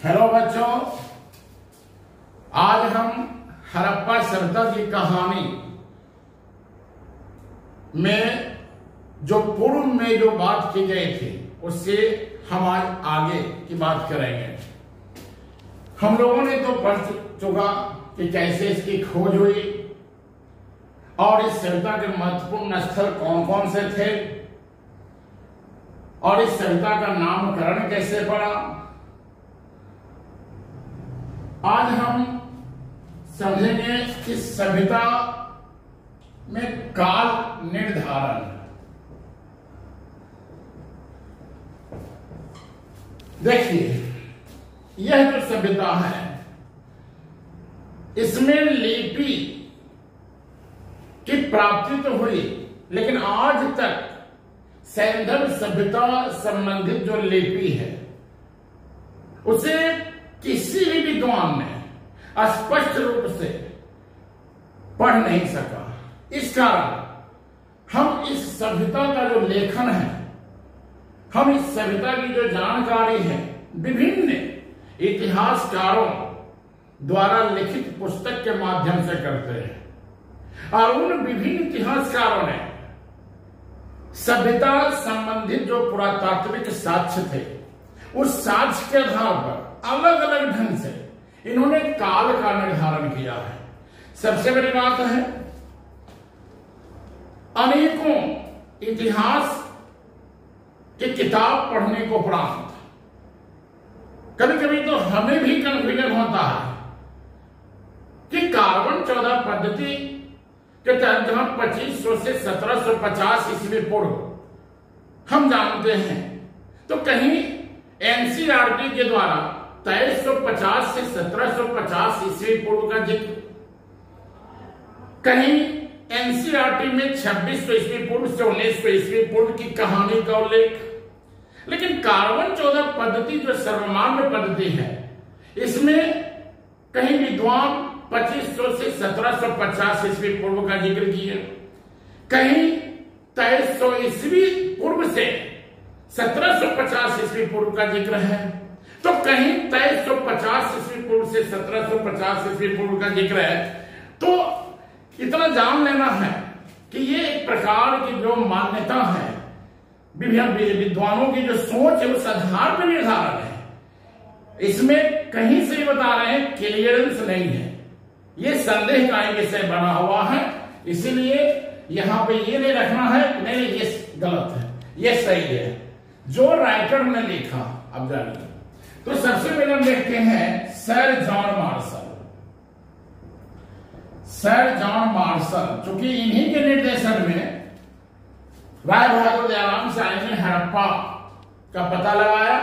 Hello बच्चों, आज हम हड़प्पा सभ्यता की कहानी में जो पूर्व में जो बात की गई थी उससे हम आज आगे की बात करेंगे। हम लोगों ने तो पढ़ चुका कि कैसे इसकी खोज हुई और इस सभ्यता के महत्वपूर्ण स्थल कौन कौन से थे और इस सभ्यता का नामकरण कैसे पड़ा। आज हम समझेंगे कि सभ्यता में काल निर्धारण। देखिए, यह जो सभ्यता है इसमें लिपि की प्राप्ति तो हुई, लेकिन आज तक सैंधव सभ्यता संबंधित जो लिपि है उसे किसी भी विद्वान ने स्पष्ट रूप से पढ़ नहीं सका। इस कारण हम इस सभ्यता का जो लेखन है, हम इस सभ्यता की जो जानकारी है विभिन्न इतिहासकारों द्वारा लिखित पुस्तक के माध्यम से करते हैं। और उन विभिन्न इतिहासकारों ने सभ्यता संबंधित जो पुरातात्विक साक्ष्य थे उस साक्ष्य के आधार पर अलग अलग ढंग से इन्होंने काल का निर्धारण किया है। सबसे बड़ी बात है, अनेकों इतिहास की किताब पढ़ने को उपरांत कभी कभी तो हमें भी कंफ्यूजन होता है कि कार्बन 14 पद्धति के तहत जहां 2500 से 1750 ईस्वी पूर्व हम जानते हैं, तो कहीं एनसीईआरटी के द्वारा 2350 से 1750 ईस्वी पूर्व का जिक्र, कहीं एनसीईआरटी में 2600 ईस्वी पूर्व से 1900 ईस्वी पूर्व की कहानी का उल्लेख। लेकिन कार्बन 14 पद्धति जो सर्वमान्य पद्धति है, इसमें कहीं विद्वान 2500 से 1750 ईस्वी पूर्व का जिक्र किए, कहीं 2300 ईस्वी पूर्व से 1750 ईस्वी पूर्व का जिक्र है, तो कहीं 2350 ईस्वी पूर्व से 1750 ईस्वी पूर्व का जिक्र है। तो इतना जान लेना है कि ये एक प्रकार की जो मान्यता है, विद्वानों की जो सोच है उस आधार पर निर्धारण है। इसमें कहीं से बता रहे हैं क्लियरेंस नहीं है, ये संदेह का एक विषय बना हुआ है। इसीलिए यहां पे ये नहीं रखना है नहीं ये गलत है, ये सही है जो राइटर ने लिखा। अब जानिए, तो सबसे पहले हम देखते हैं sir John Marshall. Sir John Marshall, चूंकि इन्हीं के निर्देशन में राय बहादुर दयाराम शाही ने हड़प्पा का पता लगाया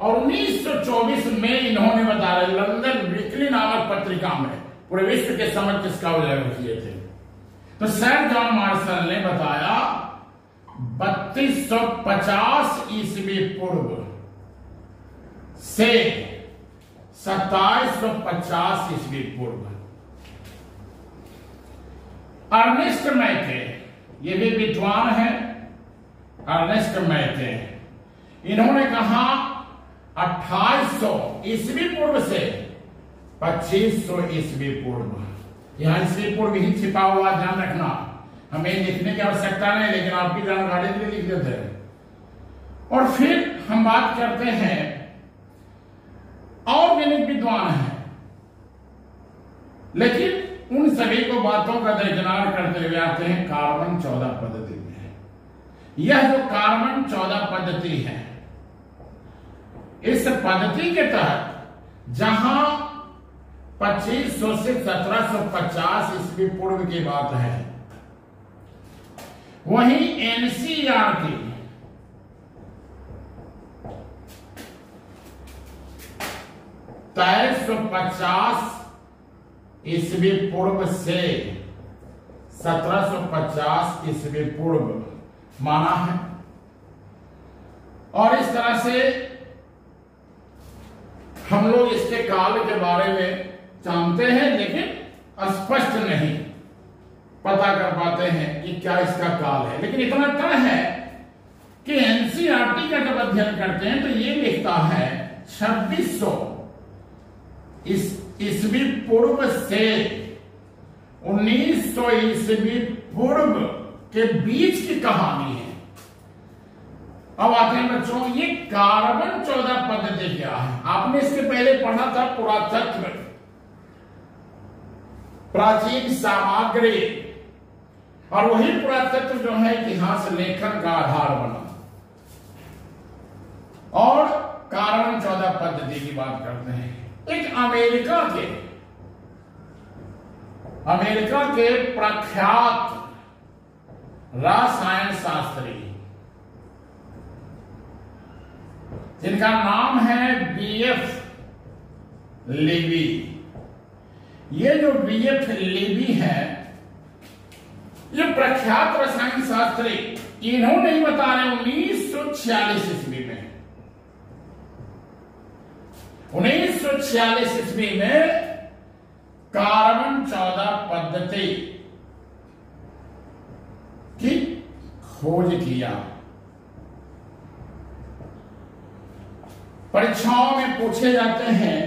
और 1924 में इन्होंने बताया लंदन वीकली नामक पत्रिका में पूरे विश्व के समक्ष इसका उल्लेख किए थे। तो सर जॉन मार्शल ने बताया 3250 ईस्वी पूर्व से 2750 ईस्वी पूर्व। अर्नेस्ट मैके, ये भी विद्वान है, अर्नेस्ट मैके, इन्होंने कहा 2800 ईस्वी पूर्व से 2500 ईस्वी पूर्व। यहां ईस्वी पूर्व ही छिपा हुआ, ध्यान रखना, हमें लिखने की आवश्यकता नहीं, लेकिन आपकी जानकारी के लिए लिख देते हैं। और फिर हम बात करते हैं और भी विद्वान हैं, लेकिन उन सभी को बातों का दरकिनार करते हुए आते हैं कार्बन 14 पद्धति में। यह जो कार्बन 14 पद्धति है, इस पद्धति के तहत जहां 2500 से 1750 ईस्वी पूर्व की बात है, वहीं एनसीईआरटी 2350 ईस्वी पूर्व से 1750 ईस्वी पूर्व माना है। और इस तरह से हम लोग इसके काल के बारे में जानते हैं, लेकिन स्पष्ट नहीं पता कर पाते हैं कि क्या इसका काल है। लेकिन इतना तय है कि एनसीईआरटी का जब अध्ययन करते हैं तो ये लिखता है 2600 ईस्वी पूर्व से 1900 ईस्वी पूर्व के बीच की कहानी है। अब आते हैं बच्चों, ये कार्बन 14 पद्धति क्या है? आपने इसके पहले पढ़ा था पुरातत्व, प्राचीन सामग्री, और वही पुरातत्व जो है इतिहास लेखन का आधार बना। और कार्बन 14 पद्धति की बात करते हैं। एक अमेरिका के प्रख्यात रसायन शास्त्री जिनका नाम है बीएफ लेवी। ये जो बीएफ लेवी है, ये प्रख्यात रसायन शास्त्री, इन्होंने ही बता रहे 1946 ईस्वी में 1946 ईस्वी में कार्बन 14 पद्धति की खोज किया। परीक्षाओं में पूछे जाते हैं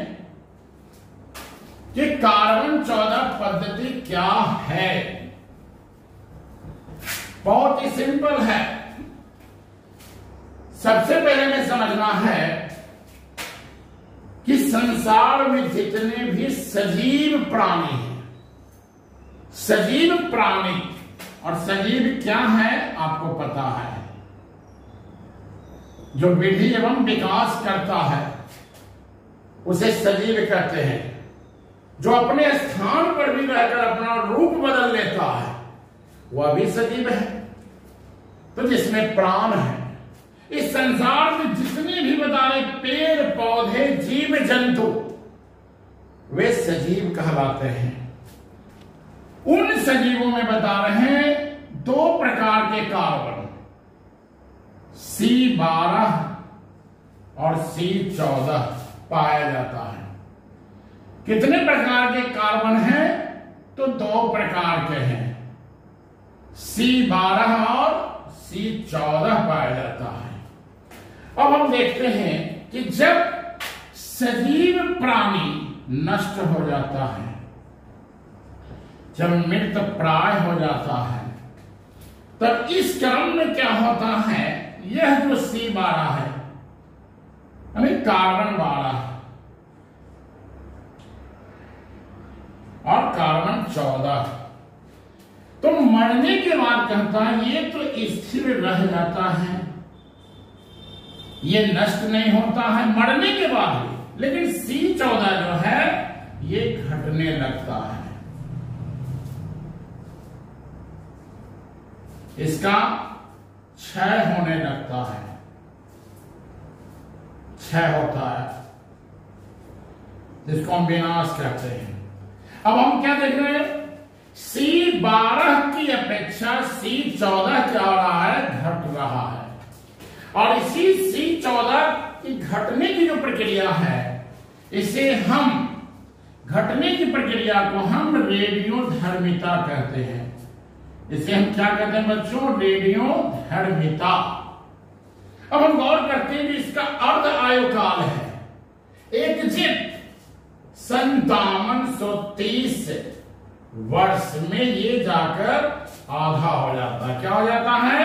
कि कार्बन 14 पद्धति क्या है। बहुत ही सिंपल है। सबसे पहले में समझना है कि संसार में जितने भी सजीव प्राणी हैं, सजीव प्राणी, और सजीव क्या है आपको पता है, जो वृद्धि एवं विकास करता है उसे सजीव कहते हैं। जो अपने स्थान पर भी रहकर अपना रूप बदल लेता है वह भी सजीव है। तो जिसमें प्राण है, इस संसार में जितने भी बता रहे पेड़ पौधे जीव जंतु, वे सजीव कहलाते हैं। उन सजीवों में बता रहे हैं 2 प्रकार के कार्बन, C12 और C14 पाया जाता है। कितने प्रकार के कार्बन हैं? तो 2 प्रकार के हैं, C12 और C14 पाया जाता है। अब हम देखते हैं कि जब सजीव प्राणी नष्ट हो जाता है, जब मृत प्राय हो जाता है, तब इस क्रम में क्या होता है, यह जो C12 है यानी कार्बन 12 और कार्बन 14, तो मरने के बाद कहता है ये तो स्थिर रह जाता है, ये नष्ट नहीं होता है मरने के बाद भी, लेकिन C14 जो है ये घटने लगता है। इसका क्षय होने लगता है, क्षय होता है, जिसको हम विनाश कहते हैं। अब हम क्या देख रहे हैं, C12 की अपेक्षा C14 क्या हो रहा है, घट रहा है। और इसी C14 की घटने की जो प्रक्रिया है, इसे हम घटने की प्रक्रिया को हम रेडियोधर्मिता कहते हैं। इसे हम क्या कहते हैं बच्चों, रेडियोधर्मिता। अब हम गौर करते हैं कि इसका अर्ध आयु काल है एग्जिट 5730 वर्ष में ये जाकर आधा हो जाता है। क्या हो जाता है,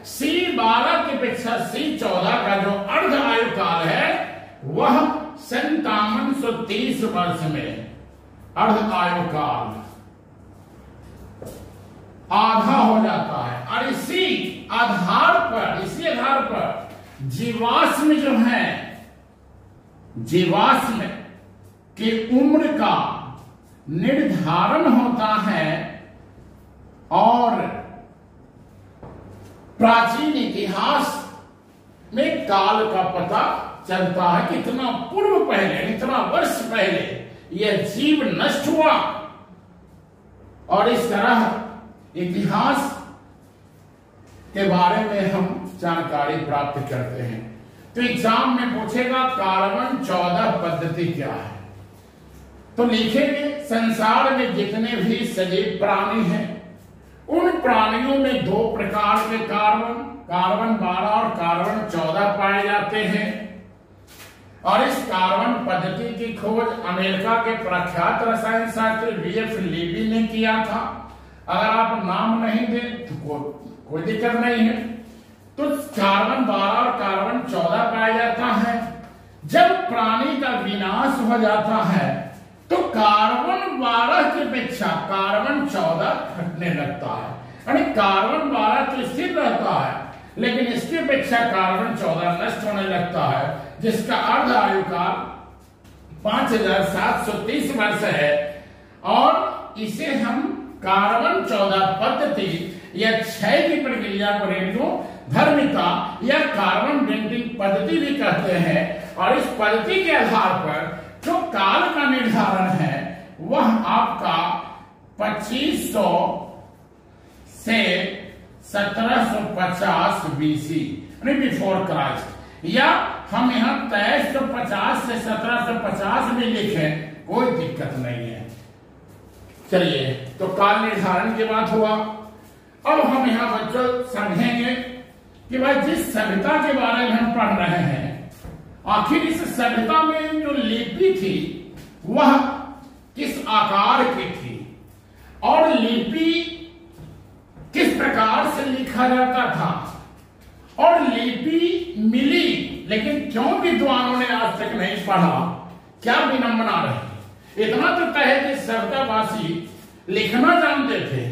C12 की अपेक्षा C14 का जो अर्ध आयु काल है वह 5730 वर्ष में अर्ध आयु काल आधा हो जाता है। और इसी आधार पर जीवाश्म जो है, जीवाश्म की उम्र का निर्धारण होता है और प्राचीन इतिहास में काल का पता चलता है कि इतना पूर्व पहले, इतना वर्ष पहले यह जीव नष्ट हुआ। और इस तरह इतिहास के बारे में हम जानकारी प्राप्त करते हैं। तो एग्जाम में पूछेगा कार्बन 14 पद्धति क्या है, तो लिखेंगे संसार में जितने भी सजीव प्राणी हैं उन प्राणियों में 2 प्रकार के कार्बन 12 और कार्बन 14 पाए जाते हैं। और इस कार्बन पद्धति की खोज अमेरिका के प्रख्यात रसायन शास्त्री वीएफ लीबी ने किया था। अगर आप नाम नहीं दें तो कोई दिक्कत नहीं है। तो कार्बन 12 और कार्बन 14 पाया जाता है। जब प्राणी का विनाश हो जाता है तो कार्बन 12 की अपेक्षा कार्बन 14 घटने लगता है। यानी कार्बन 12 तो स्थिर रहता है, लेकिन इसकी अपेक्षा कार्बन 14 नष्ट होने लगता है, जिसका अर्ध आयु का 5730 वर्ष है। और इसे हम कार्बन 14 पद्धति या क्षय की प्रक्रिया को रेडियो धर्मिता या कार्बन डेटिंग पद्धति भी कहते हैं। और इस पद्धति के आधार पर जो काल का निर्धारण है वह आपका 2500 से 1750 बीसी बिफोर क्राइस्ट, या हम यहाँ 2350 से 1750 भी लिखें, कोई दिक्कत नहीं है। चलिए, तो काल निर्धारण की बात हुआ। अब हम यहाँ बच्चों समझेंगे कि भाई जिस सभ्यता के बारे में हम पढ़ रहे हैं, आखिर इस सभ्यता में जो लिपि थी वह किस आकार की थी और लिपि किस प्रकार से लिखा जाता था, और लिपि मिली लेकिन क्यों विद्वानों ने आज तक नहीं पढ़ा, क्या विडंबना रही। इतना तो तय है कि सभ्यतावासी लिखना जानते थे,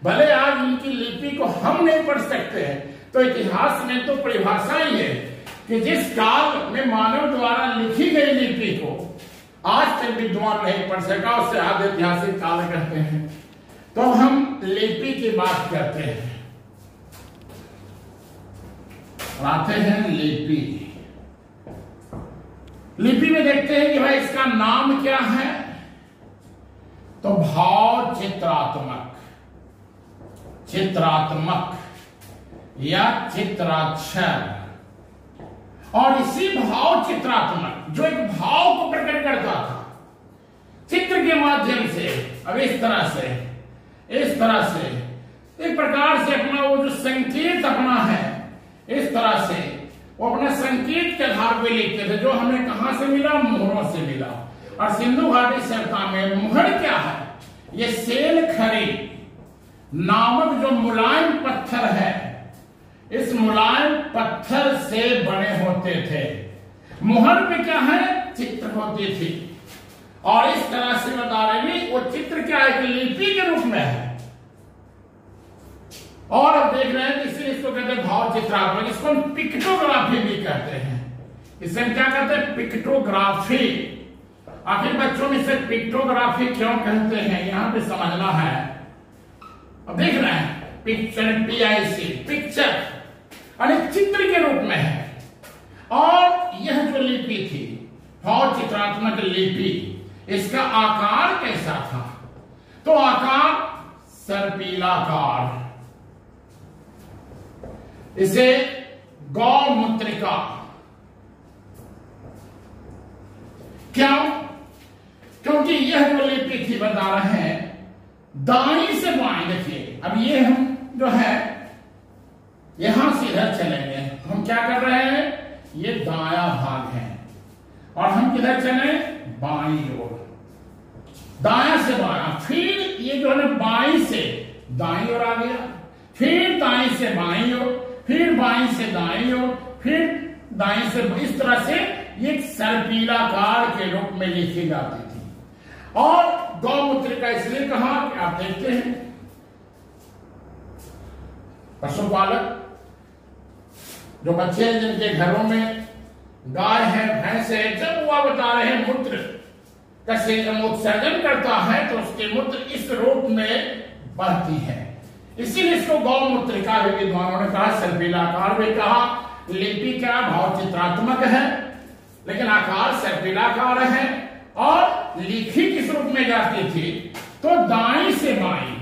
भले आज उनकी लिपि को हम नहीं पढ़ सकते हैं। तो इतिहास में तो परिभाषा ही है कि जिस काल में मानव द्वारा लिखी गई लिपि को आज तक विद्वान नहीं पढ़ सका, उससे आधे ऐतिहासिक काल कहते हैं। तो हम लिपि की बात करते हैं, आते हैं लिपि। लिपि में देखते हैं कि भाई इसका नाम क्या है, तो भाव चित्रात्मक, चित्रात्मक या चित्राक्षर। और इसी भाव चित्रात्मक जो एक भाव को प्रकट करता था चित्र के माध्यम से, अब इस तरह से एक प्रकार से अपना वो जो संकेत अपना है, इस तरह से वो अपने संकेत के आधार पर लिखते थे, जो हमें कहां से मिला, मोहरों से मिला। और सिंधु घाटी सभ्यता में मोहर क्या है, ये सेल खरी नामक जो मुलायम पत्थर है, इस मुलायम पत्थर से बने होते थे। मोहर पे क्या है, चित्र होती थी। और इस तरह से बता रहे हैं वो चित्र क्या है कि लिपि के रूप में है। और अब देख रहे हैं कि इसलिए इसको कहते हैं भाव चित्रात्मक, इसको हम पिक्टोग्राफी भी कहते हैं। इसे हम क्या कहते हैं, पिक्टोग्राफी। आखिर बच्चों में से पिक्टोग्राफी क्यों कहते हैं, यहां पे समझना है। अब देख रहे हैं पिक्चर, PIC पिक्चर, यानी चित्र के रूप में है। और यह जो लिपि थी भाव चित्रात्मक लिपि, इसका आकार कैसा था, तो आकार सर्पिलाकार, इसे गौमुद्रिका। क्यों, क्योंकि यह जो लिपि थी बता रहे हैं दाई से बाएं। देखिए अब ये हम जो है यहां से इधर चलेंगे, हम क्या कर रहे हैं, ये दाया भाग है और हम किधर चले, बाईं ओर, दाया से बायां। फिर ये जो है बाईं से दाईं ओर आ गया, फिर दाईं से बाईं ओर, फिर बाईं से दाईं ओर, फिर दाईं से, इस तरह से ये सर्पिलाकार के रूप में लिखी जाती थी। और गौमुद्रिका इसलिए कहा कि आप देखते हैं पशुपालक जो बच्चे हैं जिनके घरों में गाय है, भैंस है, जब वह बता रहे हैं मूत्र का उत्सर्जन करता है तो उसके मूत्र इस रूप में बहती है, इसीलिए इसको गौमुद्रिका भी विद्वानों ने कहा, सर्पिलाकार भी कहा। लिपि क्या भाव चित्रात्मक है लेकिन आकार सर्पिलाकार है। और लिखी किस रूप में जाती थी, तो दाएं से बाएं,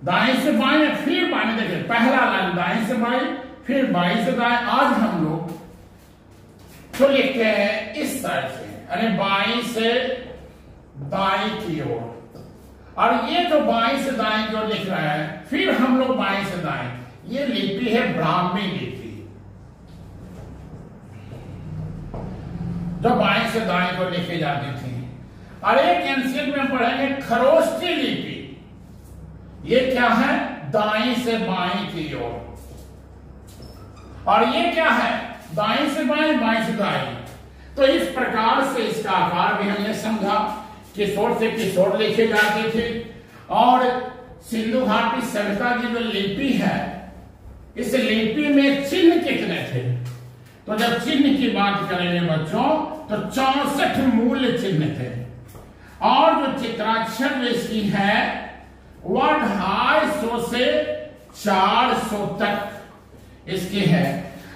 दाएं से बाएं, फिर बाएं। देखिए पहला लाइन दाएं से बाएं, फिर बाएं से दाएं। आज हम लोग तो लिखते हैं इस साइड से, यानी बाएं से दाएं की ओर। और ये जो बाएं से दाएं की ओर लिख रहा है, फिर हम लोग बाएं से दाएं, ये लिपि है ब्राह्मी लिपि। जो बाएं से दाएं को लिखे जाती थी। और एक एंशियंट में पढ़ेंगे खरोष्ठी लिपि। ये क्या है? दाएं से बाएं की ओर। और ये क्या है? दाएं से बाएं, बाएं से दाएं। तो इस प्रकार से इसका आकार भी हमने समझा। किशोर से किशोर लिखे जाते थे। और सिंधु घाटी सभ्यता की जो लिपि है, इस लिपि में चिन्ह कितने थे? तो जब चिन्ह की बात करेंगे बच्चों, तो 64 मूल चिन्ह थे। और जो चित्राक्षर इसकी है वह 250 से 400 तक इसकी है।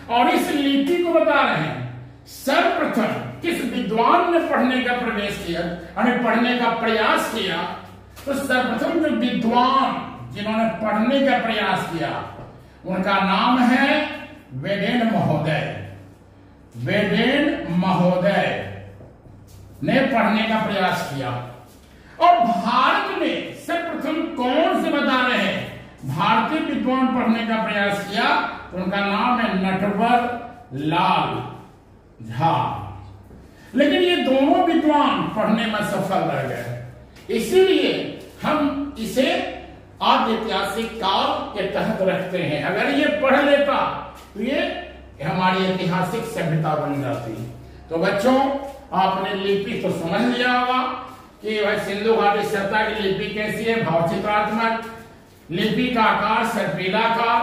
और इस लिपि को बता रहे हैं सर्वप्रथम किस विद्वान ने पढ़ने का प्रवेश किया, पढ़ने का प्रयास किया। तो सर्वप्रथम जो विद्वान जिन्होंने पढ़ने का प्रयास किया उनका नाम है वेडेन महोदय। वेडेन महोदय ने पढ़ने का प्रयास किया। और भारत में सर्वप्रथम कौन से बता रहे हैं भारतीय विद्वान पढ़ने का प्रयास किया? तो उनका नाम है नटवर लाल झा। लेकिन ये दोनों विद्वान पढ़ने में सफल रह गए, इसीलिए हम इसे आद्य ऐतिहासिक काल के तहत रखते हैं। अगर ये पढ़ लेता तो ये हमारी ऐतिहासिक सभ्यता बन जाती। तो बच्चों, आपने लिपि तो समझ लिया होगा कि भाई सिंधु घाटी सभ्यता की लिपि कैसी है। भावचित्रात्मक लिपि का आकार सर्पिलाकार,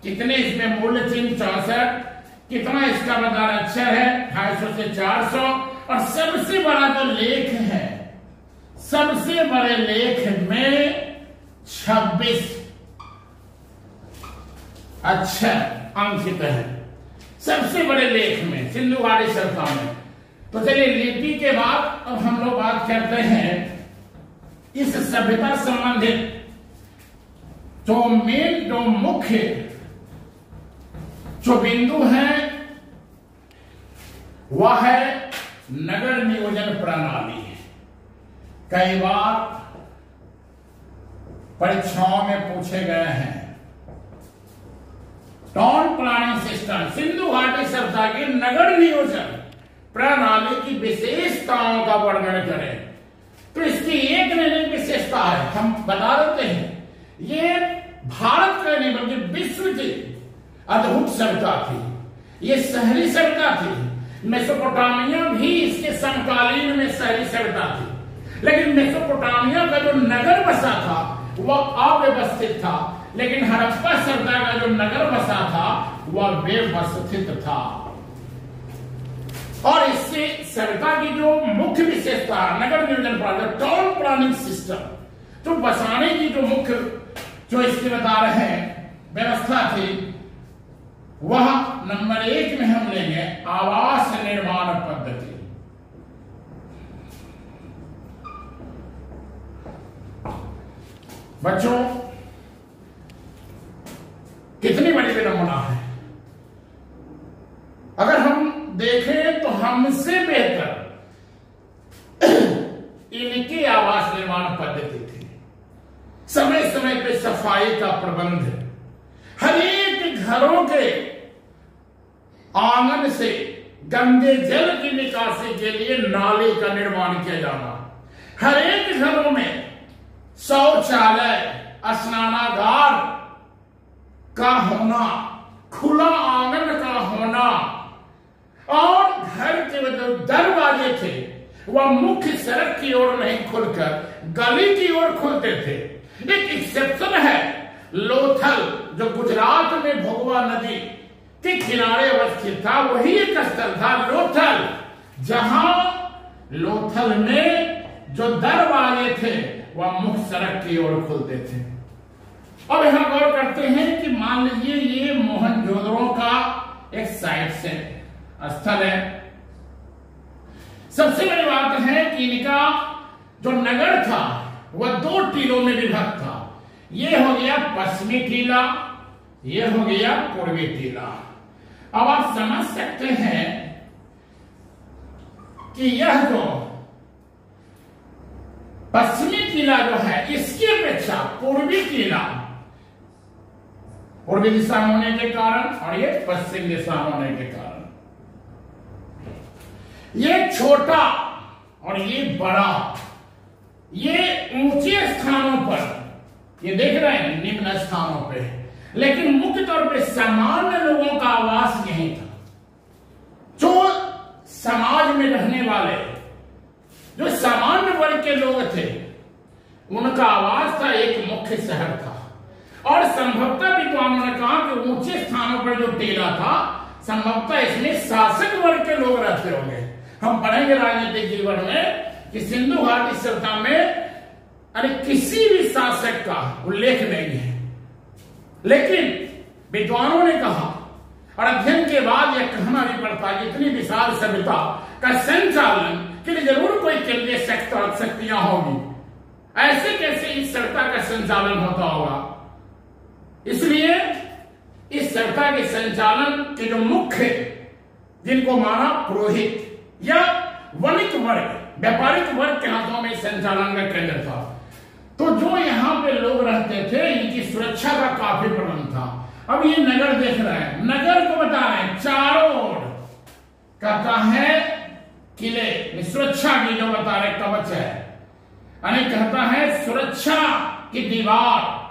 कितने इसमें मूल चिन्ह 64, कितना इसका बता अक्षर है 250 से 400। और सबसे बड़ा जो लेख है, सबसे बड़े लेख में 26 अक्षर अंकित है, सबसे बड़े लेख में सिंधु घाटी सभ्यता में। तो चलिए लिपि के बाद अब हम लोग बात करते हैं इस सभ्यता संबंधित जो मुख्य जो बिंदु है वह है नगर नियोजन प्रणाली। कई बार परीक्षाओं में पूछे गए हैं टाउन प्लानिंग सिस्टम, सिंधु घाटी सभ्यता की नगर नियोजन प्रणाली की विशेषताओं का वर्णन करें। तो इसकी एक नहीं विशेषता है, हम बता देते हैं। ये भारत का नहीं बल्कि विश्व की अद्भुत सभ्यता थी। ये शहरी सभ्यता थी। मेसोपोटामिया भी इसके समकालीन में शहरी सभ्यता थी, लेकिन मेसोपोटामिया का जो नगर बसा था वह अव्यवस्थित था, लेकिन हड़प्पा सभ्यता का जो नगर बसा था वह व्यवस्थित था। और इससे सभ्यता की जो मुख्य विशेषता नगर नियोजन प्रणाली, टाउन प्लानिंग सिस्टम, जो बसाने की जो मुख्य जो इसके बता रहे हैं व्यवस्था थी, वह नंबर 1 में हम लेंगे आवास निर्माण पद्धति। बच्चों, कितनी बड़ी विडंबना है। अगर हम देखें तो हमसे बेहतर इनकी आवास निर्माण पद्धति थी। समय समय पे सफाई का प्रबंध, हर एक घरों के आंगन से गंदे जल की निकासी के लिए नाले का निर्माण किया जाना, हर एक घरों में शौचालय, स्नानागार का होना, खुला आंगन का होना, और घर के जो दरवाजे थे वह मुख्य सड़क की ओर नहीं खुलकर गली की ओर खुलते थे। एक एक्सेप्शन है लोथल, जो गुजरात में भोगवा नदी के किनारे अवस्थित था। वही एक स्थल था लोथल, जहां लोथल में जो दरवाजे थे वह मुख्य सड़क की ओर खुलते थे। अब यहां गौर करते हैं कि मान लीजिए ये मोहनजोदड़ो का एक साइट से स्थल है। सबसे बड़ी बात है कि इनका जो नगर था वह 2 टीलों में विभक्त था। ये हो गया पश्चिमी टीला, ये हो गया पूर्वी टीला। अब आप समझ सकते हैं कि यह जो पश्चिमी टीला जो है इसकी अपेक्षा पूर्वी टीला, पूर्वी दिशा होने के कारण और ये पश्चिम दिशा होने के कारण, ये छोटा और ये बड़ा, ये ऊंचे स्थानों पर, ये देख रहे हैं निम्न स्थानों पे, लेकिन मुख्य तौर पे सामान्य लोगों का आवास यही था। जो समाज में रहने वाले, जो सामान्य वर्ग के लोग थे, उनका आवास था एक मुख्य शहर था। और संभवतः विद्वानों ने कहा कि ऊंचे स्थानों पर जो टीला था, संभवतः इसमें शासक वर्ग के लोग रहते होंगे। हम पढ़ेंगे राजनीतिक जीवन में कि सिंधु घाटी सभ्यता में अरे किसी भी शासक का उल्लेख नहीं है, लेकिन विद्वानों ने कहा और अध्ययन के बाद यह कहना भी पड़ता है इतनी विशाल सभ्यता का संचालन के लिए जरूर कोई केंद्रीय शक्तियां होगी। ऐसे कैसे इस सभ्यता का संचालन होता होगा? इसलिए इस सभ्यता के संचालन के जो मुख्य, जिनको माना पुरोहित या वणिक वर्ग, व्यापारिक वर्ग के हाथों में संचालन का केंद्र था। तो जो यहां पे लोग रहते थे, इनकी सुरक्षा का काफी प्रबंध था। अब ये नगर देख रहे हैं, नगर को बता रहे हैं चारों ओर कहता है किले, सुरक्षा की जो बता रहे कवच है, यानी कहता है सुरक्षा की दीवार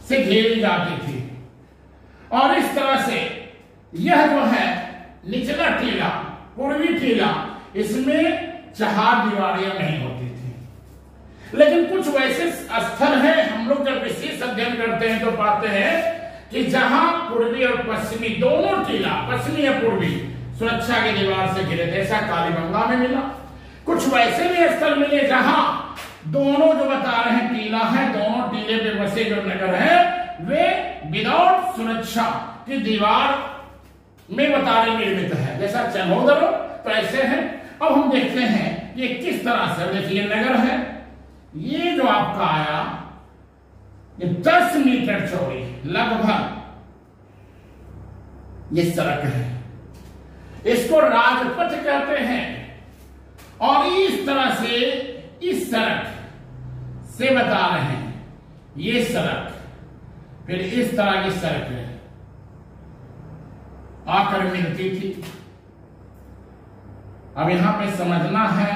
से घेरी जाती थी। और इस तरह से यह जो है निचला टीला, पूर्वी टीला, इसमें चार दीवारियां नहीं होती थी। लेकिन कुछ वैसे स्थल हैं, हम लोग जब विशेष अध्ययन करते हैं तो पाते हैं कि जहां पूर्वी और पश्चिमी दोनों टीला, पश्चिमी या पूर्वी, सुरक्षा की दीवार से घिरे थे। ऐसा कालीबंगा में मिला। कुछ वैसे भी स्थल मिले जहां दोनों जो बता रहे हैं टीला है, दोनों टीले पे बसे जो नगर है वे विदाउट सुरक्षा की दीवार में बता रहे निर्मित है, जैसा चमोदर तो ऐसे है। अब हम देखते हैं ये किस तरह से, देखिए नगर है, ये जो आपका आया ये 10 मीटर चौड़ी लगभग ये सड़क है, इसको राजपथ कहते हैं। और इस तरह से इस सड़क से बता रहे हैं ये सड़क, फिर इस तरह की सड़क है आकर मिलती थी। अब यहां पे समझना है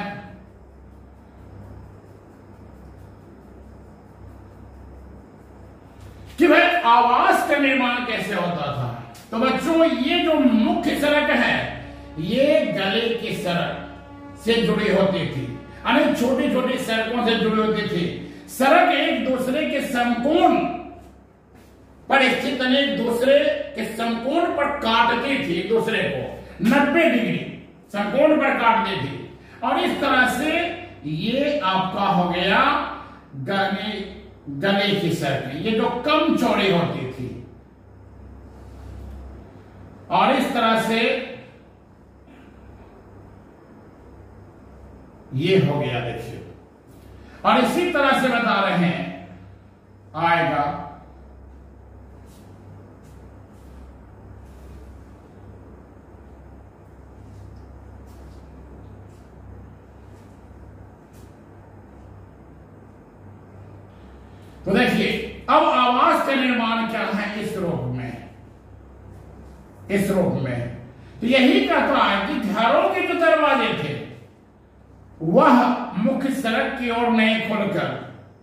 कि भाई आवास का निर्माण कैसे होता था। तो बच्चों ये जो मुख्य सड़क है ये गले की सड़क से जुड़ी होती थी, यानी छोटी छोटी सड़कों से जुड़ी होती थी। सड़क एक दूसरे के समकोण पर स्थित, एक दूसरे के समकोण पर काटती थी, एक दूसरे को 90 डिग्री समकोण पर काटती थी। और इस तरह से ये आपका हो गया गले की सड़क, ये जो कम चौड़ी होती थी। और इस तरह से ये हो गया, देखिए। और इसी तरह से बता रहे हैं आएगा तो देखिए अब आवास का निर्माण क्या है इस रूप में, इस रूप में तो यही कहता है कि घरों के जो दरवाजे थे वह मुख्य सड़क की ओर नहीं खुलकर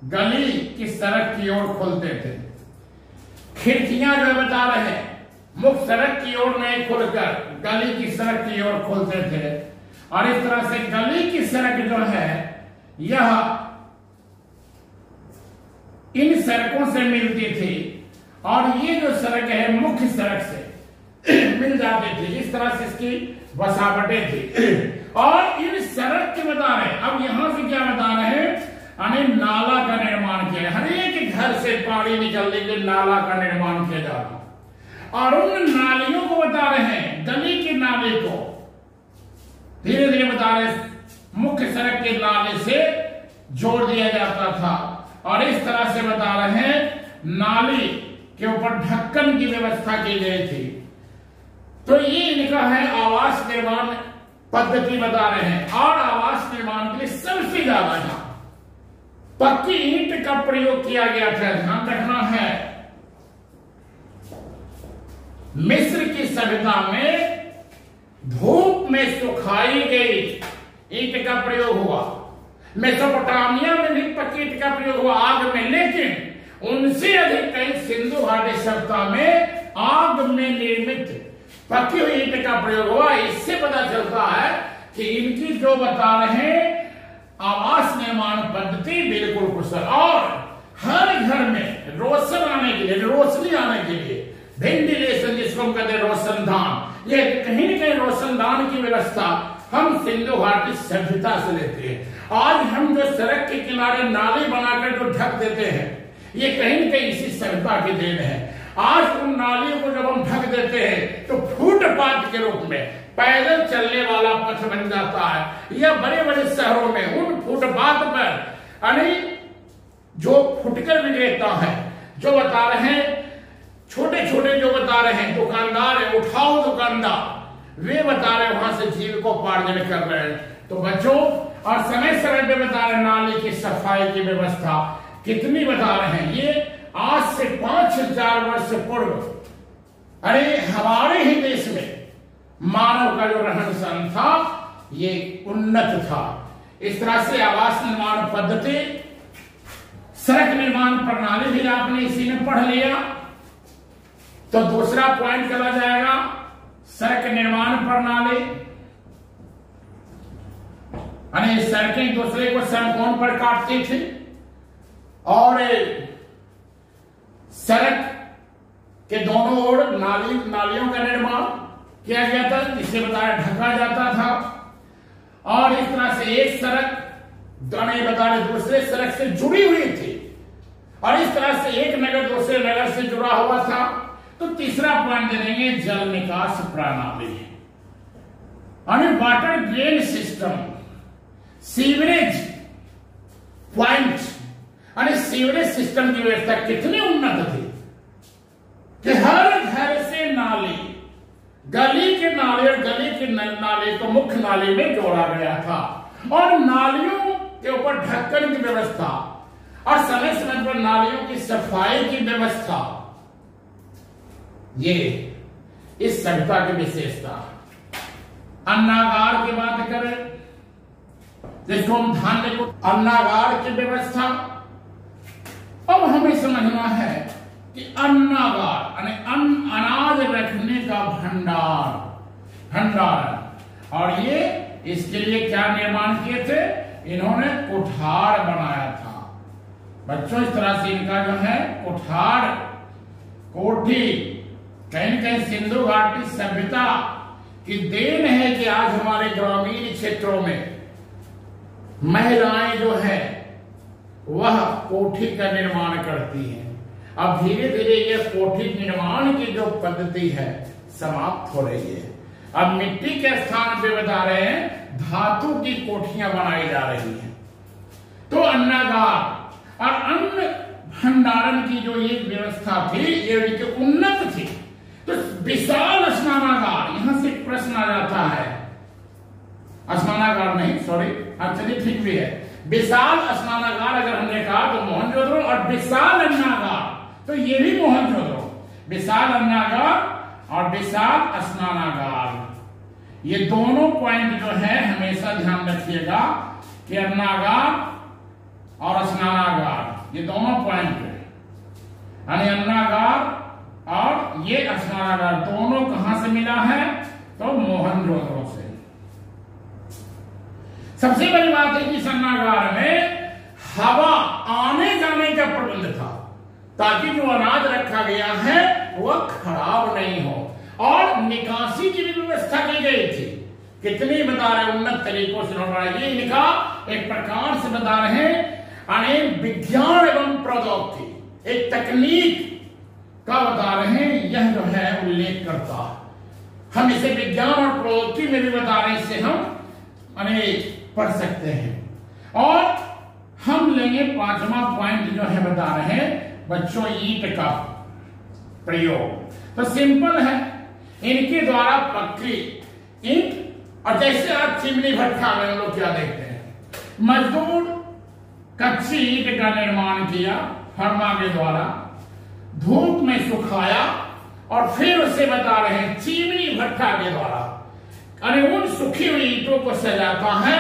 गली की सड़क की ओर खुलते थे। खिड़कियां जो बता रहे हैं मुख्य सड़क की ओर नहीं खुलकर गली की सड़क की ओर खुलते थे। और इस तरह से गली की सड़क जो है यह इन सड़कों से मिलती थी और ये जो सड़क है मुख्य सड़क से मिल जाती थी। इस तरह से इसकी बसावटें थी। और इन सड़क के बता रहे हैं, अब यहां से क्या बता रहे हैं, यानी नाला का निर्माण किया, हर एक घर से पानी निकलने के नाला का निर्माण किया जाता। और उन नालियों को बता रहे हैं, गली के नाले को धीरे धीरे बता रहे मुख्य सड़क के नाले से जोड़ दिया जाता था। और इस तरह से बता रहे हैं नाली के ऊपर ढक्कन की व्यवस्था की गई थी। तो ये इनका है आवास निर्माण पद्धति बता रहे हैं। और आवास निर्माण के लिए सबसे ज्यादा यहाँ पक्की ईंट का प्रयोग किया गया था। ध्यान रखना है मिस्र की सभ्यता में धूप धूप में सुखाई गई ईंट का प्रयोग हुआ। मेसोपोटामिया में भी पक्की ईंट का प्रयोग हुआ आग में, लेकिन उनसे अधिक कहीं सिंधु घाटी सभ्यता में आग में निर्मित पकी हुई ईंट का प्रयोग हुआ। इससे पता चलता है कि इनकी जो बता रहे हैं आवास निर्माण पद्धति बिल्कुल कुशल, और हर घर में रोशन आने के लिए, रोशनी आने के लिए, वेंटिलेशन जिसको हम कहते हैं रोशनदान, ये कहीं न कहीं रोशनदान की व्यवस्था हम सिंधु घाटी सभ्यता से लेते हैं। आज हम जो सड़क के किनारे नाली बनाकर जो ढक देते हैं, ये कहीं न कहीं इसी सभ्यता की देन है। आज उन नालियों को जब हम ढक देते हैं तो फुटपाथ के रूप में पैदल चलने वाला पथ बन जाता है। या बड़े बड़े शहरों में उन फुटपाथ पर जो फुटकर विक्रेता है, जो बता रहे हैं छोटे छोटे जो बता रहे हैं दुकानदार है, उठाओ दुकानदार, वे बता रहे वहां से जीविकोपार्जन कर रहे हैं। तो बच्चों, और समय समय पे बता रहे नाली की सफाई की व्यवस्था कितनी बता रहे हैं। ये आज से 5000 वर्ष पूर्व हमारे ही देश में मानव का जो रहन सहन था ये उन्नत था। इस तरह से आवास निर्माण पद्धति, सड़क निर्माण प्रणाली भी आपने इसी में पढ़ लिया। तो दूसरा पॉइंट चला जाएगा सड़क निर्माण प्रणाली, सड़कें दूसरे को समकोण पर काटती थी और सड़क के दोनों ओर नालियों का निर्माण किया गया था, जिसे बताया ढका जाता था। और इस तरह से एक सड़क दूसरे सड़क से जुड़ी हुई थी, और इस तरह से एक नगर दूसरे नगर से जुड़ा हुआ था। तो तीसरा पॉइंट दे देंगे जल निकास प्रणाली, water drain system, sewerage point, sewerage system की व्यवस्था कितनी उन्नत थी कि हर घर से नाली, गली के नाले और गली के नाले को मुख्य नाली में जोड़ा गया था, और नालियों के ऊपर ढक्कन की व्यवस्था और समय समय पर नालियों की सफाई की व्यवस्था, ये इस सभ्यता की विशेषता। अन्नागार की बात करें, जिसको हम धान्य को अन्नागार की व्यवस्था। अब हमें समझना है कि अन्नागार अनाज रखने का भंडारण, और ये इसके लिए क्या निर्माण किए थे, इन्होंने कुठार बनाया था। बच्चों, इस तरह से इनका जो है कुठार, कोठी, कहीं न कहीं सिंधु घाटी सभ्यता की देन है कि आज हमारे ग्रामीण क्षेत्रों में महिलाएं जो है वह कोठी का निर्माण करती हैं। अब धीरे धीरे यह कोठी निर्माण की जो पद्धति है समाप्त हो रही है। अब मिट्टी के स्थान पे बता रहे हैं धातु की कोठियां बनाई जा रही हैं। तो अन्नागार और अन्न भंडारण की जो ये व्यवस्था थी ये उन्नत थी। तो विशाल स्नानागार, यहां से प्रश्न आ जाता है, स्नानागार नहीं, सॉरी, चलिए ठीक भी है, विशाल स्नानागार अगर हमने कहा तो मोहनजोदड़ो, और विशाल अन्नागार तो ये भी मोहनजोदड़ो। विशाल अन्नागार और विशाल स्नानागार, ये दोनों पॉइंट जो है हमेशा ध्यान रखिएगा कि अन्नागार और स्नानागार ये दोनों पॉइंट है, यानी अन्नागार और ये स्नानागार दोनों कहां से मिला है, तो मोहनजोदड़ो से। सबसे बड़ी बात है कि अन्नागार में हवा आने जाने का प्रबंध था, ताकि जो अनाज रखा गया है वह खराब नहीं हो, और निकासी की भी व्यवस्था की गई थी। कितनी बता रहे उन्नत तरीकों से, ये इनका एक प्रकार से बता रहे हैं विज्ञान एवं प्रौद्योगिकी, एक तकनीक का बता रहे हैं, यह जो है उल्लेख करता है। हम इसे विज्ञान और प्रौद्योगिकी में भी बता रहे हैं, इसे हम पढ़ सकते हैं। और हम लेंगे पांचवा पॉइंट जो है बता रहे हैं बच्चों ईंट का प्रयोग। तो सिंपल है, इनके द्वारा पक्की ईंट, और जैसे आप चिमनी भट्ठा में हम लोग क्या देखते हैं, मजदूर कच्ची ईंट का निर्माण किया फरमा के द्वारा, धूप में सुखाया, और फिर उसे बता रहे हैं चिमनी भट्ठा के द्वारा अरे उन सूखी हुई ईंटों को सजाता है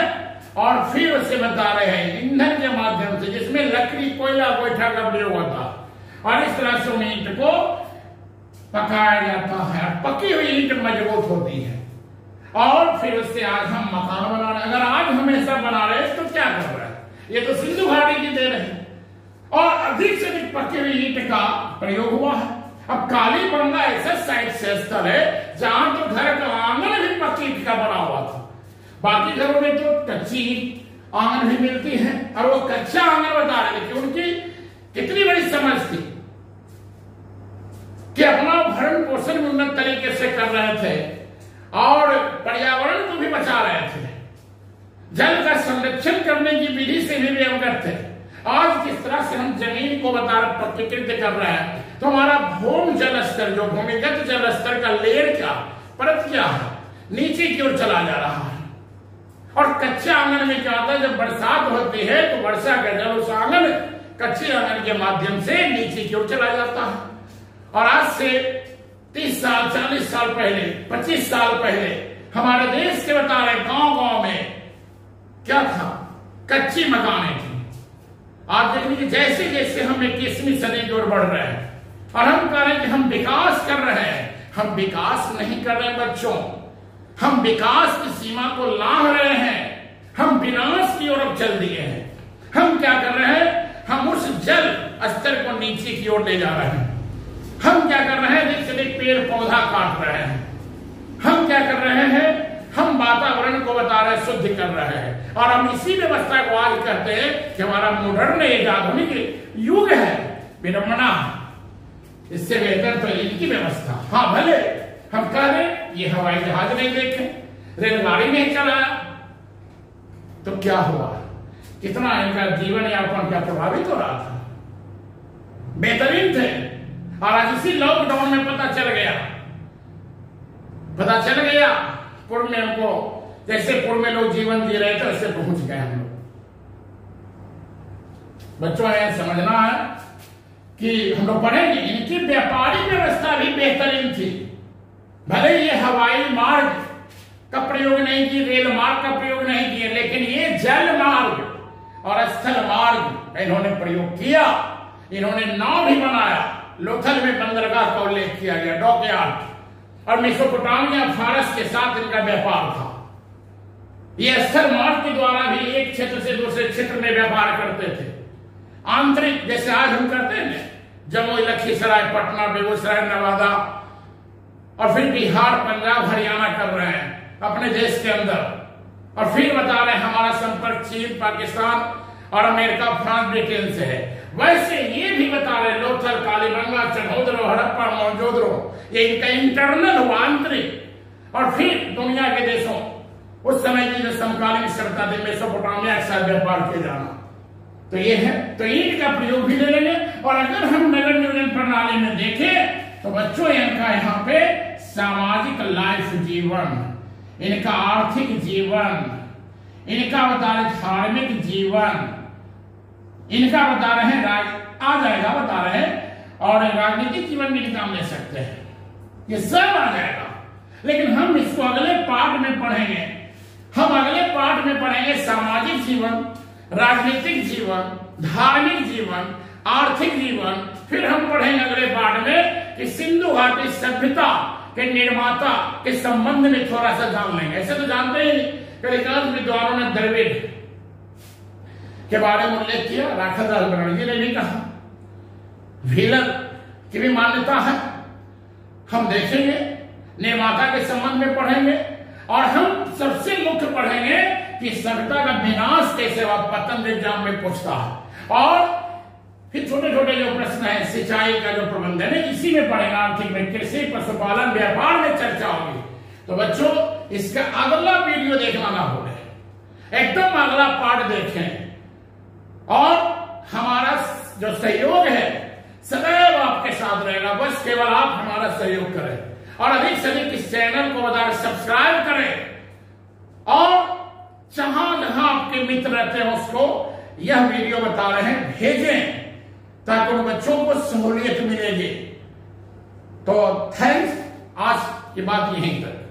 और फिर उसे बता रहे हैं ईंधन के माध्यम से, जिसमें लकड़ी कोयला गोईठा का प्रयोग होता, और इस तरह से उन ईंट को पकाया जाता है। पकी हुई ईंट मजबूत होती है और फिर उससे आज हम मकान बना रहे हैं। अगर आज हम ऐसा बना रहे हैं तो क्या कर रहे हैं? ये तो सिंधु घाटी की देन है और अधिक से अधिक पकी हुई ईंट का प्रयोग हुआ है। अब कालीबंगा ऐसा साइट से स्थल है जहां तो घर का आंगन भी पक्की ईंट का बना हुआ था। बाकी घरों में तो कच्ची आंगन भी मिलती है और वो कच्चा आंगन बता रहे थे कि उनकी कितनी बड़ी समझ थी कि अपना भरण पोषण भी उन्नत तरीके से कर रहे थे और पर्यावरण को भी बचा रहे थे, जल का संरक्षण करने की विधि से भी अवगत थे। आज जिस तरह से हम जमीन को बता पक्कीकृत कर रहे हैं तो हमारा भूमि जल स्तर, जो भूमिगत जल स्तर का लेयर क्या, परत क्या है, नीचे की ओर चला जा रहा है। और कच्चे आंगन में क्या होता है, जब बरसात होती है तो वर्षा का जल उस आंगन, कच्चे आंगन के माध्यम से नीचे की ओर चला जाता है। और आज से 30 साल 40 साल पहले, 25 साल पहले हमारे देश के बता रहे गांव गांव में क्या था, कच्ची मकानें थी। आप देख लीजिए जैसे जैसे हम 21वीं सदी की ओर बढ़ रहे हैं और हम कह रहे हैं कि हम विकास कर रहे हैं, हम विकास नहीं कर रहे बच्चों, हम विकास की सीमा को लांघ रहे हैं, हम विनाश की ओर अब चल दिए हैं। हम क्या कर रहे हैं, हम उस जल स्तर को नीचे की ओर ले जा रहे हैं। हम क्या कर रहे हैं, जैसे पेड़ पौधा काट रहे हैं। हम क्या कर रहे हैं, हम वातावरण को बता रहे हैं, शुद्ध कर रहे हैं। और हम इसी व्यवस्था को आज कहते हैं कि हमारा मॉडर्न एज, आधुनिक युग है, विडंबना। इससे बेहतर तो इनकी व्यवस्था। हाँ भले हम कह दें ये हवाई जहाज नहीं देखे, रेलगाड़ी नहीं चलाया, तो क्या हुआ, कितना इनका जीवन यापन क्या प्रभावित हो रहा था, बेहतरीन थे। और आज इसी लॉकडाउन में पता चल गया पूर्व में हमको, जैसे पूर्व में लोग जीवन जी रहे थे वैसे पहुंच गए हम लोग। बच्चों यह समझना है कि हम लोग पढ़ेंगे, इनकी व्यापारिक व्यवस्था भी बेहतरीन थी। भले ये हवाई मार्ग का प्रयोग नहीं किए, रेल मार्ग का प्रयोग नहीं किए, लेकिन ये जल मार्ग और स्थल मार्ग इन्होंने प्रयोग किया। इन्होंने नाव भी बनाया, लोथल में बंदरगाह का उल्लेख किया गया, डॉकयार्ड। और मेसोपोटामिया फारस के साथ इनका व्यापार था। ये स्थल मार्ग के द्वारा भी एक क्षेत्र से दूसरे क्षेत्र में व्यापार करते थे। आंतरिक, जैसे आज हम करते हैं जमुई, लखीसराय, पटना, बेगूसराय, नवादा, और फिर बिहार, पंजाब, हरियाणा कर रहे हैं अपने देश के अंदर। और फिर बता रहे हैं हमारा संपर्क चीन, पाकिस्तान और अमेरिका, फ्रांस, ब्रिटेन से है। वैसे ये भी बता रहे लोथल, कालीबंगा, चनौदरो, हड़प्पा, मोहनजोदड़ो, ये इनका इंटरनल हुआ, आंतरिक। और फिर दुनिया के देशों, उस समय की जो समकालीन सभ्यता थी, मेसोपोटामिया के साथ व्यापार किया जाना, तो ये है। तो ईंट का प्रयोग भी ले लेंगे। और अगर हम नगर नियोजन प्रणाली में देखें तो बच्चों इनका यहाँ पे सामाजिक लाइफ जीवन, इनका आर्थिक जीवन, इनका बता रहे धार्मिक जीवन, इनका बता रहे हैं आ जाएगा, बता रहे हैं, और राजनीतिक जीवन भी इनका हम ले सकते हैं, ये सब आ जाएगा। लेकिन हम इसको अगले पार्ट में पढ़ेंगे। हम अगले पार्ट में पढ़ेंगे सामाजिक जीवन, राजनीतिक जीवन, धार्मिक जीवन, आर्थिक जीवन। फिर हम पढ़ेंगे अगले पार्ट में कि सिंधु घाटी सभ्यता के निर्माता के संबंध में थोड़ा सा जान लेंगे। ऐसे तो जानते ही अधिकांश विद्वानों ने द्रविड़ के बारे में उल्लेख किया, राखादास बनर्जी ने भी कहा, व्हीलर की भी मान्यता है। हम देखेंगे, निर्माता के संबंध में पढ़ेंगे, और हम सबसे मुख्य पढ़ेंगे कि सभ्यता का विनाश कैसे हुआ, पतन एग्जाम में पूछता है। और फिर छोटे छोटे जो प्रश्न है, सिंचाई का जो प्रबंधन है, इसी में पढ़ेंगे। आर्थिक में, कृषि, पशुपालन, व्यापार में चर्चा होगी। तो बच्चों इसका अगला वीडियो देखना ना भूलें, एकदम अगला पार्ट देखें। और हमारा जो सहयोग है सदैव आपके साथ रहेगा, बस केवल आप हमारा सहयोग करें। और अधिक से अधिक इस चैनल को बताकर सब्सक्राइब करें, और जहां जहां आपके मित्र रहते हैं उसको यह वीडियो बता रहे हैं भेजें, ताकि उन बच्चों को सहूलियत मिलेगी। तो थैंक्स, आज की बात यहीं तक।